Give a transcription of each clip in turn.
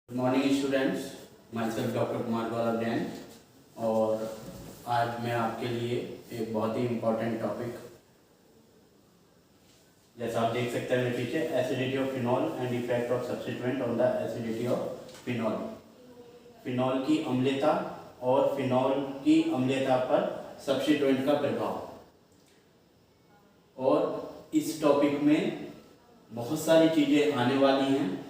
Good morning students, myself doctor Kumar Gaurav Jain. और आज मैं आपके लिए एक बहुत ही इम्पोर्टेंट टॉपिक, जैसा आप देख सकते हैं मेरे पीछे, acidity of phenol and effect of substituent on the acidity of phenol. Phenol की अम्लता और फिनॉल की अम्लता पर सब्स्टिट्यूएंट का प्रभाव। और इस टॉपिक में बहुत सारी चीज़ें आने वाली हैं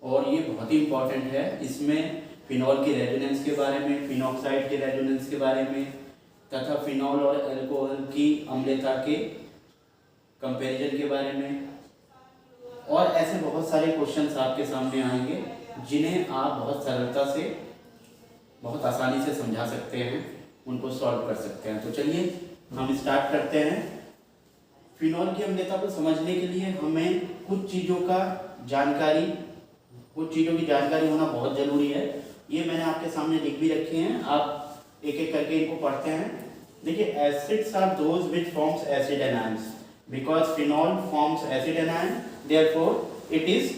और ये बहुत ही इम्पॉर्टेंट है। इसमें फिनॉल की रेजोनेंस के बारे में, फिनॉक्साइड के रेजोनेंस के बारे में तथा फिनॉल और अल्कोहल की अम्लता के कंपैरिजन के बारे में और ऐसे बहुत सारे क्वेश्चंस आपके सामने आएंगे जिन्हें आप बहुत सरलता से, बहुत आसानी से समझा सकते हैं, उनको सॉल्व कर सकते हैं। तो चलिए हम स्टार्ट करते हैं। फिनॉल की अम्लता को समझने के लिए हमें कुछ चीज़ों की जानकारी होना बहुत ज़रूरी है। ये मैंने आपके सामने लिख भी रखे हैं, आप एक एक करके इनको पढ़ते हैं। देखिए, acids are those which forms acid anions because phenol forms acid anion, therefore it is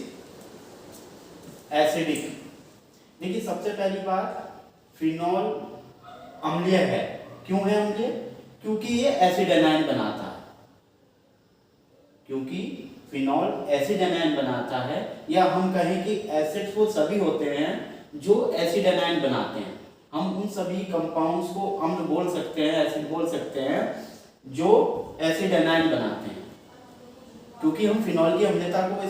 acidic. देखिए, सबसे पहली बात, फिनॉल अम्लीय है। क्यों है अम्लीय? क्योंकि ये एसिड एनायन बनाता है। क्योंकि फिनॉल एसिड एनायन बनाता है, या हम कहें कि एसिड्स वो सभी होते हैं जो एसिड एनायन बनाते हैं। हम उन सभी कंपाउंड्स को अम्ल बोल सकते हैं, एसिड बोल सकते हैं, जो एसिड एनायन बनाते हैं। क्योंकि हम फिनॉल की अम्लता को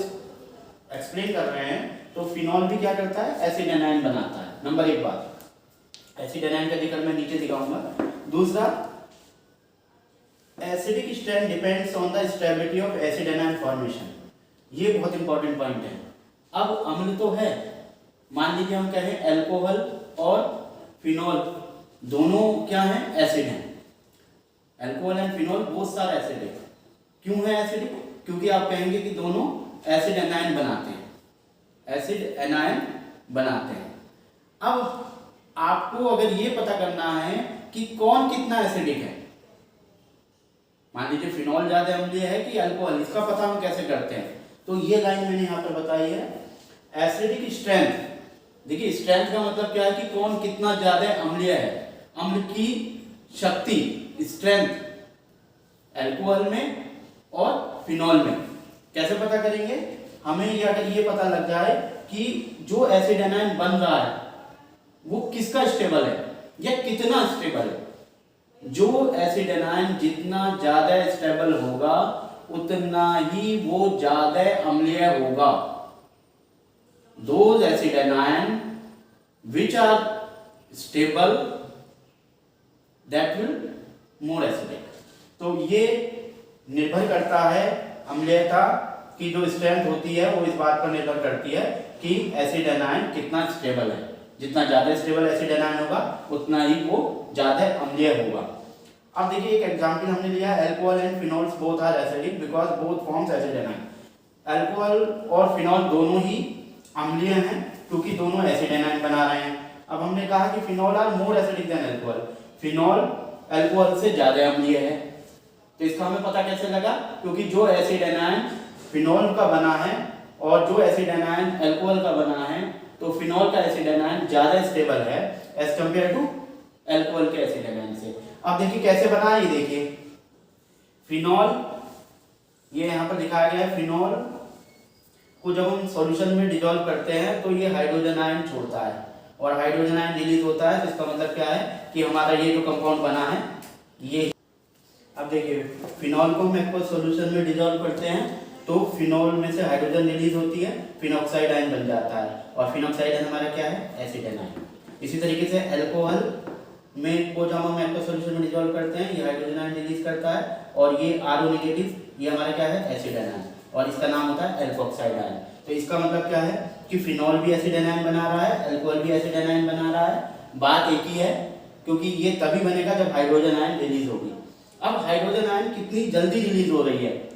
एक्सप्लेन कर रहे हैं, तो फिनॉल भी क्या करता है? एसिड एनायन बनाता है। नंबर एक बात, एसिड एनायन का जिक्र मैं नीचे दिखाऊंगा। दूसरा, acidic strength depends on the stability of acid anion formation. ये बहुत इंपॉर्टेंट पॉइंट है। अब अम्ल तो है, मान लीजिए हम कहें अल्कोहल और फिनॉल दोनों क्या हैं? एसिड हैं। Alcohol and phenol both are acidic. क्यों है एसिडिक? क्योंकि आप कहेंगे कि दोनों एसिड एनायन बनाते हैं, एसिड एनायन बनाते हैं। अब आपको अगर ये पता करना है कि कौन कितना एसिडिक है, मान लीजिए फिनॉल ज्यादा अम्लीय है कि अल्कोहल, इसका पता हम कैसे करते हैं? तो ये लाइन मैंने यहाँ पर बताई है, एसिडिक स्ट्रेंथ। देखिए, स्ट्रेंथ का मतलब क्या है कि कौन कितना ज्यादा अम्लीय है। अम्ल की शक्ति, स्ट्रेंथ, अल्कोहल में और फिनॉल में कैसे पता करेंगे? हमें ये अगर ये पता लग जाए कि जो एसिड एनायन बन रहा है वो किसका स्टेबल है या कितना स्टेबल है। जो एसिड एनायन जितना ज्यादा स्टेबल होगा उतना ही वो ज्यादा अम्लीय होगा। Those acid anion which are stable that will more acidic। तो ये निर्भर करता है, अम्लीयता की जो स्ट्रेंथ होती है वो इस बात पर निर्भर करती है कि एसिड एनायन कितना स्टेबल है। जितना ज्यादा स्टेबल एसिड एनायन होगा उतना ही वो ज्यादा अम्लीय होगा। अब देखिए, एक एग्जांपल हमने लिया, alcohol and phenols both are acidic because both forms acid anion. Alcohol और फिनॉल दोनों ही अम्लीय हैं क्योंकि दोनों एसिड एनायन बना रहे हैं। अब हमने कहा कि phenol are more acidic than alcohol, phenol alcohol से ज्यादा अम्लीय है। तो इसका हमें पता कैसे लगा? क्योंकि जो एसिड एनायन फिनॉल का बना है और जो एसिड एनायन अल्कोहल का बना है, तो फिनॉल का एसिड एनायन ज्यादा स्टेबल है एज कंपेयर टू अल्कोहल के एसिड एनायन से। अब देखिए कैसे बना है, ये देखिए, फिनॉल, ये यहाँ पर दिखाया गया है, फिनॉल को जब हम सॉल्यूशन में डिसॉल्व करते हैं तो ये हाइड्रोजन आयन छोड़ता है और हाइड्रोजन आयन रिलीज होता है। तो इसका मतलब क्या है कि हमारा ये जो कंपाउंड बना है ये। अब देखिए, फिनॉल को हम एक्वस सॉल्यूशन में डिसॉल्व करते हैं तो फिनॉल में से हाइड्रोजन रिलीज होती है, फिनॉक्साइड आयन बन जाता है और फिनॉक्साइड आयन हमारा क्या है? Acid ion. इसी तरीके से अल्कोहल में को जब हम एक्वस सॉल्यूशन में डिसॉल्व करते हैं, ये हाइड्रोजन आयन रिलीज करता है और ये RO नेगेटिव, ये हमारा क्या है? एसिड आयन, और इसका नाम होता है एल्कोक्साइड आयन। तो इसका मतलब क्या है कि फिनॉल भी एसिड एनायन बना रहा है, अल्कोहल भी एसिड एनायन बना रहा है। बात एक ही है, क्योंकि ये तभी बनेगा जब हाइड्रोजन आयन रिलीज होगी। अब हाइड्रोजन आयन कितनी जल्दी रिलीज हो रही है,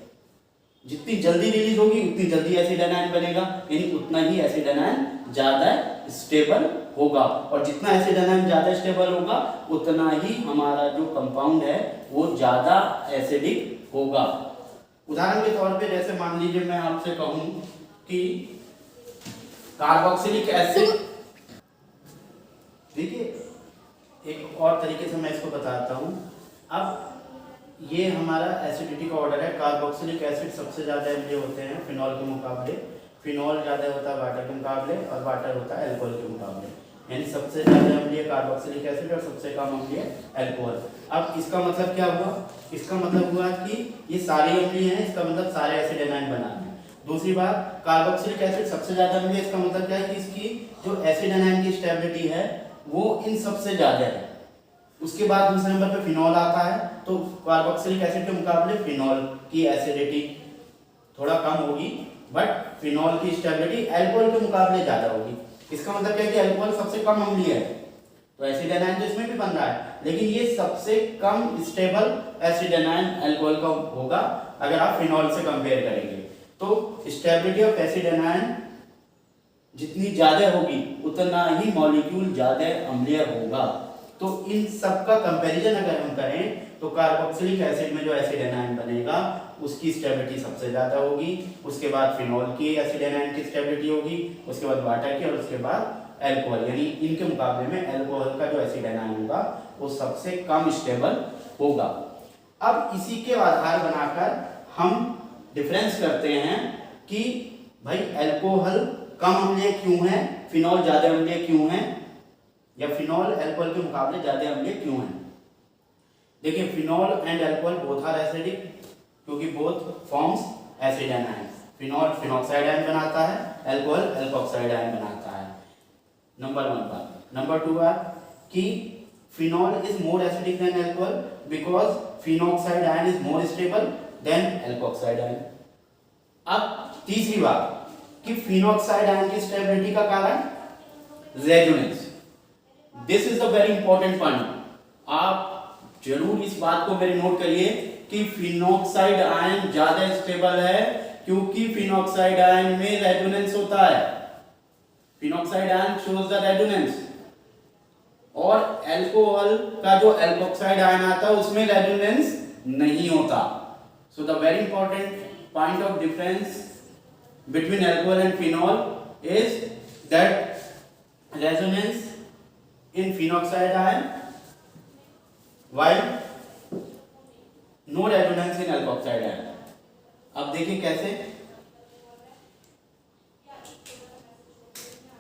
जितनी जल्दी रिलीज होगी उतनी जल्दी एसिड एनायन बनेगा, यानी उतना ही एसिड एनायन ज्यादा स्टेबल होगा। और जितना एसिड एनायन ज्यादा स्टेबल होगा उतना ही हमारा जो कंपाउंड है वो ज्यादा एसिडिक होगा। उदाहरण के तौर पे, जैसे मान लीजिए मैं आपसे कहूं कि कार्बोक्सिलिक एसिड, देखिए एक और तरीके से मैं इसको बताता हूँ। अब ये हमारा एसिडिटी का ऑर्डर है। कार्बोक्सिलिक एसिड सबसे ज़्यादा अम्लीय होते हैं फिनॉल के मुकाबले, फिनॉल ज़्यादा होता है वाटर के मुकाबले, और वाटर होता है अल्कोहल के मुकाबले। यानी सबसे ज़्यादा अम्लीय कार्बोक्सिलिक एसिड और सबसे कम अम्लीय अल्कोहल। अब इसका मतलब क्या हुआ? इसका मतलब हुआ कि ये सारे अम्लीय हैं, इसका मतलब सारे एसिड एनायन बना रहे हैं। दूसरी बात, कार्बोक्सिलिक एसिड सबसे ज़्यादा अम्लीय, इसका मतलब क्या है कि इसकी जो एसिड एनायन की स्टेबिलिटी है वो इन सबसे ज़्यादा है। उसके बाद दूसरे नंबर पे फिनॉल आता है, तो कार्बोक्सिलिक एसिड के मुकाबले फिनॉल की एसिडिटी थोड़ा कम होगी, बट फिनॉल की स्टेबिलिटी अल्कोहल के मुकाबले ज़्यादा होगी। इसका मतलब क्या है कि अल्कोहल सबसे कम अम्लीय है, तो एसिड एनायन तो इसमें भी बन रहा है, लेकिन ये सबसे कम स्टेबल एसिड एनायन अल्कोहल का होगा अगर आप फिनॉल से कंपेयर करेंगे। तो स्टेबिलिटी ऑफ एसिड एनायन जितनी ज्यादा होगी उतना ही मॉलिक्यूल ज्यादा अम्लीय होगा। तो इन सब का कंपैरिजन अगर हम करें तो कार्बोक्सिलिक एसिड में जो एसिड एनायन बनेगा उसकी स्टेबिलिटी सबसे ज्यादा होगी, उसके बाद फिनॉल की एसिड एनायन की स्टेबिलिटी होगी, उसके बाद वाटर की, और उसके बाद अल्कोहल। यानी इनके मुकाबले में अल्कोहल का जो एसिड एनायन होगा वो सबसे कम स्टेबल होगा। अब इसी के आधार बनाकर हम डिफरेंस करते हैं कि भाई अल्कोहल कम अम्लीय क्यों है, फिनॉल ज्यादा अम्लीय क्यों है, या फिनॉल अल्कोहल के मुकाबले ज्यादा अम्लीय क्यों है। देखिए phenol and alcohol both are acidic, क्योंकि both forms acid anion. Phenol phenoxide ion बनाता है, अल्कोहल अल्कोक्साइड आयन बनाता है। नंबर 1 बात। नंबर 2 बात कि phenol is more acidic than alcohol because phenoxide ion is more stable then alkoxide ion. अब तीसरी बात कि फिनॉक्साइड आयन की स्टेबिलिटी का कारण resonance. This is the very important point. आप जरूर इस बात को मेरे नोट करिए कि फिनॉक्साइड आयन ज्यादा स्टेबल है क्योंकि फिनॉक्साइड आयन में रेजोनेंस होता है। Phenoxide ion shows the resonance, और अल्कोहल का जो अल्कोक्साइड आयन आता है उसमें रेजोनेंस नहीं होता। So the very important point of difference between alcohol and phenol is that resonance in phenoxide ion while no resonance in alkoxide ion। अब देखिए कैसे।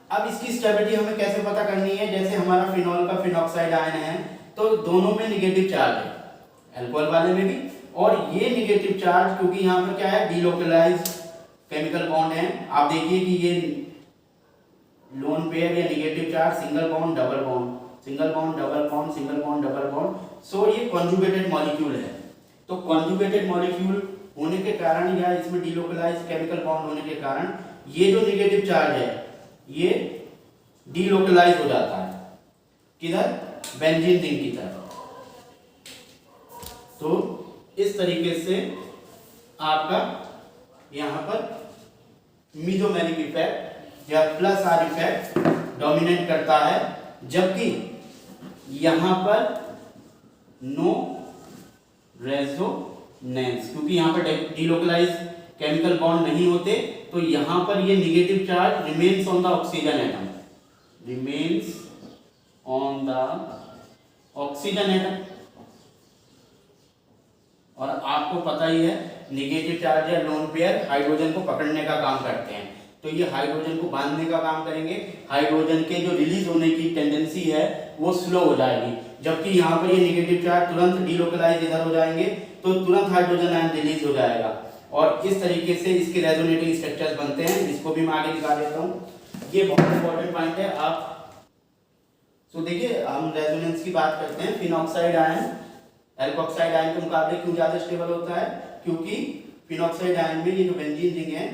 अब इसकी स्टेबिलिटी हमें कैसे पता करनी है। जैसे हमारा फिनॉल का फिनॉक्साइड आयन है तो दोनों में निगेटिव चार्ज है, अल्कोहल वाले में भी, और ये निगेटिव चार्ज क्योंकि यहाँ पर क्या है डीलोकलाइज्ड केमिकल बॉन्ड है। आप देखिए कि ये लोन पेयर या negative charge, single bond double bond, single bond double bond, single bond double bond. So ये कॉन्जुगेटेड मॉलिक्यूल है। तो कॉन्जुगेटेड मॉलिक्यूल होने के कारण या इसमें डीलोकलाइज्ड केमिकल बॉन्ड होने के कारण ये जो निगेटिव चार्ज है ये डीलोकलाइज हो जाता है। किधर? बेंजीन रिंग की तरफ। तो इस तरीके से आपका यहाँ पर मीजोमेरिक इफेक्ट या प्लस आर इफेक्ट डोमिनेट करता है, जबकि यहाँ पर नो रेजोनेंस, क्योंकि यहाँ पर डीलोकलाइज केमिकल बॉन्ड नहीं होते, तो यहाँ पर ये negative charge remains on the oxygen atom, remains on the oxygen atom. और आपको पता ही है निगेटिव चार्ज या लोन पेयर हाइड्रोजन को पकड़ने का काम करते हैं, तो ये हाइड्रोजन को बांधने का काम करेंगे। हाइड्रोजन के जो रिलीज होने की टेंडेंसी है वो स्लो हो जाएगी, जबकि यहाँ पर ये निगेटिव चार्ज तुरंत डीलोकलाइज इधर हो जाएंगे तो तुरंत हाइड्रोजन आयन रिलीज हो जाएगा, और इस तरीके से इसके रेजोनेटिंग स्ट्रक्चर्स बनते हैं। इसको भी मैं आगे दिखा देता हूँ, ये बहुत इंपॉर्टेंट पॉइंट है। आप तो देखिए हम रेजोनेंस की बात करते हैं। फिनॉक्साइड आयन अल्कोक्साइड आयन के मुकाबले क्यों ज्यादा स्टेबल होता है? क्योंकि फिनॉक्साइड आयन में ये जो बेंजीन रिंग है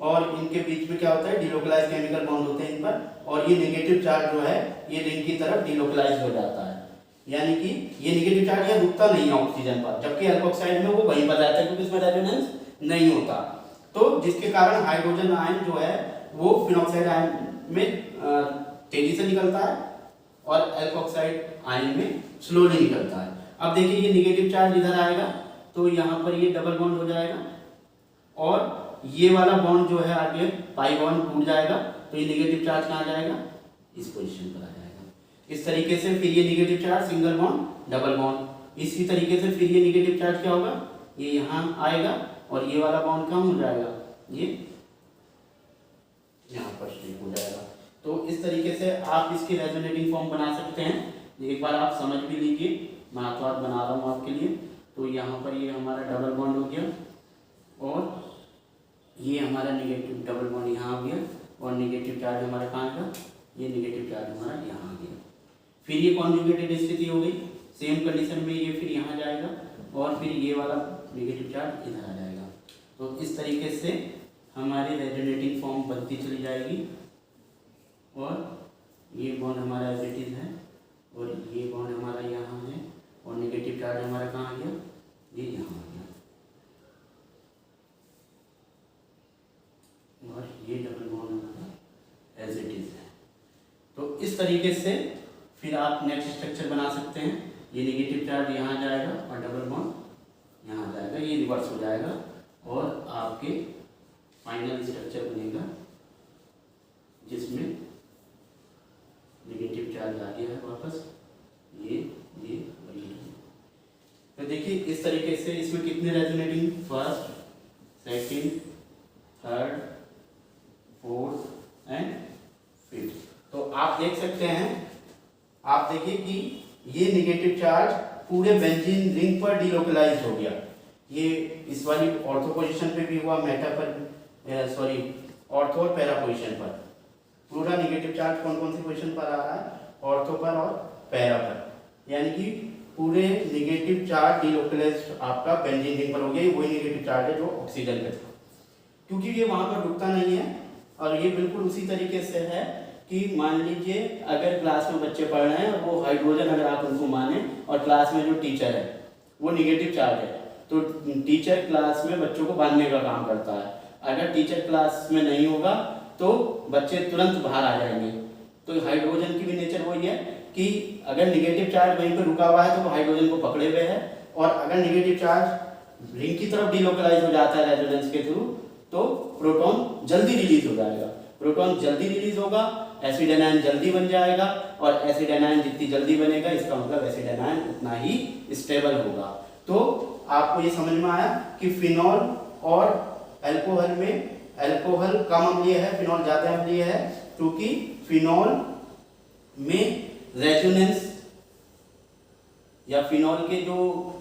और इनके बीच में क्या होता है डीलोकलाइज केमिकल बॉन्ड होते हैं इन पर, और ये नेगेटिव चार्ज जो है ये रिंग की तरफ डीलोकलाइज हो जाता है, यानी कि ये नेगेटिव चार्ज ये रुकता नहीं है ऑक्सीजन पर, जबकि अल्कोक्साइड में वो वहीं पर रहता है क्योंकि इसमें रेजोनेंस नहीं होता। तो जिसके कारण हाइड्रोजन आयन जो है वो फिनॉक्साइड आयन में तेजी से निकलता है और अल्कोक्साइड आयन में स्लोली निकलता है। अब देखिए ये निगेटिव चार्ज इधर आएगा तो यहाँ पर ये डबल बॉन्ड हो जाएगा, और ये वाला बॉन्ड जो है आगे पाई बॉन्ड टूट जाएगा तो ये नेगेटिव चार्ज कहाँ जाएगा, इस पोजीशन पर आ जाएगा। इस तरीके से फिर ये negative charge single bond double bond, इसी तरीके से फिर ये नेगेटिव चार्ज क्या होगा, ये यहाँ आएगा और ये वाला बॉन्ड कम हो जाएगा, ये यहाँ पर स्ट्रिक हो जाएगा। तो इस तरीके से आप इसकी रेजोनेटिंग फॉर्म बना सकते हैं। एक बार आप समझ भी लीजिए, मैं हाथों हाथ बना रहा हूँ आपके लिए। तो यहाँ पर ये हमारा डबल बॉन्ड हो गया और ये हमारा नेगेटिव डबल बॉन्ड यहाँ आ गया और नेगेटिव चार्ज हमारा कहाँ का, ये नेगेटिव चार्ज हमारा यहाँ आ गया। फिर ये कॉन्जुगेटेड स्थिति हो गई, सेम कंडीशन में ये फिर यहाँ जाएगा और फिर ये वाला नेगेटिव चार्ज इधर आ जाएगा। तो इस तरीके से हमारी रेजोनेटिंग फॉर्म बनती चली जाएगी और ये बॉन्ड हमारा एज इट इज है और ये बॉन्ड हमारा यहाँ है और नेगेटिव चार्ज हमारा कहाँ आ गया, ये यहाँ आ गया और ये डबल बॉन्ड हमारा एज इट इज है। तो इस तरीके से फिर आप नेक्स्ट स्ट्रक्चर बना सकते हैं। ये नेगेटिव चार्ज यहाँ जाएगा और डबल बॉन्ड यहाँ जाएगा, ये रिवर्स हो जाएगा और आपके फाइनल स्ट्रक्चर बनेगा जिसमें नेगेटिव चार्ज आ गया है वापस, ये और ये। तो देखिए इस तरीके से इसमें कितने resonating, first, second, third, fourth and fifth. तो आप देख सकते हैं, आप देखिए कि ये नेगेटिव चार्ज पूरे बेंजीन रिंग पर डिलोकलाइज हो गया। ये इस वाली ऑर्थो पोजीशन पे भी हुआ, मेटा पर ऑर्थो और पैरा पोजीशन पर पूरा नेगेटिव चार्ज कौन कौन सी पोजीशन पर आ रहा है, ऑर्थो पर और पैरा पर, यानी कि पूरे नेगेटिव चार्ज डिलोकलाइज आपका बेंजीन रिंग पर हो गया। वही नेगेटिव चार्ज है जो ऑक्सीजन पे था, क्योंकि ये वहां पर रुकता नहीं है। और ये बिल्कुल उसी तरीके से है कि मान लीजिए अगर क्लास में बच्चे पढ़ रहे हैं और वो हाइड्रोजन अगर आप उनको माने और क्लास में जो टीचर है वो नेगेटिव चार्ज है, तो टीचर क्लास में बच्चों को बांधने का काम करता है। अगर टीचर क्लास में नहीं होगा तो बच्चे तुरंत बाहर आ जाएंगे। तो हाइड्रोजन की भी नेचर वही है कि अगर नेगेटिव चार्ज वहीं पर रुका हुआ है तो वो हाइड्रोजन को पकड़े हुए है, और अगर नेगेटिव चार्ज रिंग की तरफ डिलोकलाइज हो जाता है रेजोनेंस के थ्रू तो प्रोटॉन जल्दी रिलीज हो जाएगा। प्रोटॉन जल्दी रिलीज होगा, एसिड एनायन जल्दी बन जाएगा, और एसिड एनायन जितनी जल्दी बनेगा इसका मतलब एसिड एनायन उतना ही स्टेबल होगा। तो आपको ये समझ में आया कि फिनॉल और अल्कोहल में अल्कोहल कम अम्लीय है, फिनॉल ज्यादा अम्लीय है, क्योंकि फिनॉल में रेजोनेंस या फिनॉल के जो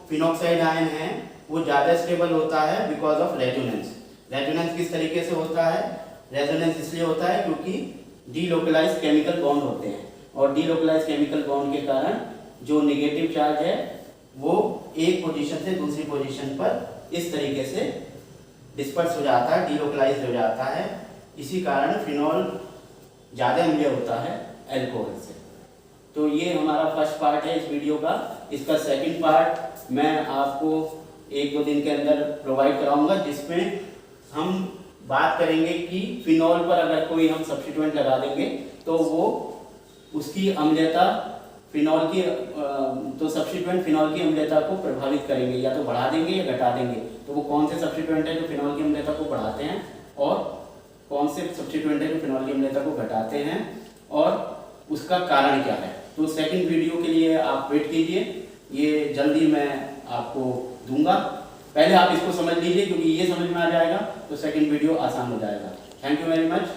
फिनॉक्साइड आयन है वो ज्यादा स्टेबल होता है बिकॉज ऑफ रेजोनेंस। रेजोनेंस किस तरीके से होता है, रेजोनेंस इसलिए होता है क्योंकि डीलोकलाइज केमिकल बॉन्ड होते हैं, और डीलोकलाइज केमिकल बॉन्ड के कारण जो नेगेटिव चार्ज है वो एक पोजीशन से दूसरी पोजीशन पर इस तरीके से डिस्पर्स हो जाता है, डीलोकलाइज हो जाता है। इसी कारण फिनॉल ज़्यादा अम्लीय होता है अल्कोहल से। तो ये हमारा फर्स्ट पार्ट है इस वीडियो का। इसका सेकंड पार्ट मैं आपको 1-2 दिन के अंदर प्रोवाइड कराऊंगा, जिसमें हम बात करेंगे कि फिनॉल पर अगर कोई हम सब्स्टिट्यूएंट लगा देंगे तो वो उसकी अम्लता फिनॉल की तो सब्स्टिट्यूएंट फिनॉल की अम्लता को प्रभावित करेंगे, या तो बढ़ा देंगे या घटा देंगे। तो वो कौन से सब्स्टिट्यूएंट है जो फिनॉल की अम्लता को बढ़ाते हैं और कौन से सब्स्टिट्यूएंट है जो फिनॉल की अम्लता को घटाते हैं, और उसका कारण क्या है। तो सेकंड वीडियो के लिए आप वेट कीजिए, ये जल्दी मैं आपको दूंगा। पहले आप इसको समझ लीजिए, क्योंकि ये समझ में आ जाएगा तो सेकंड वीडियो आसान हो जाएगा। Thank you very much.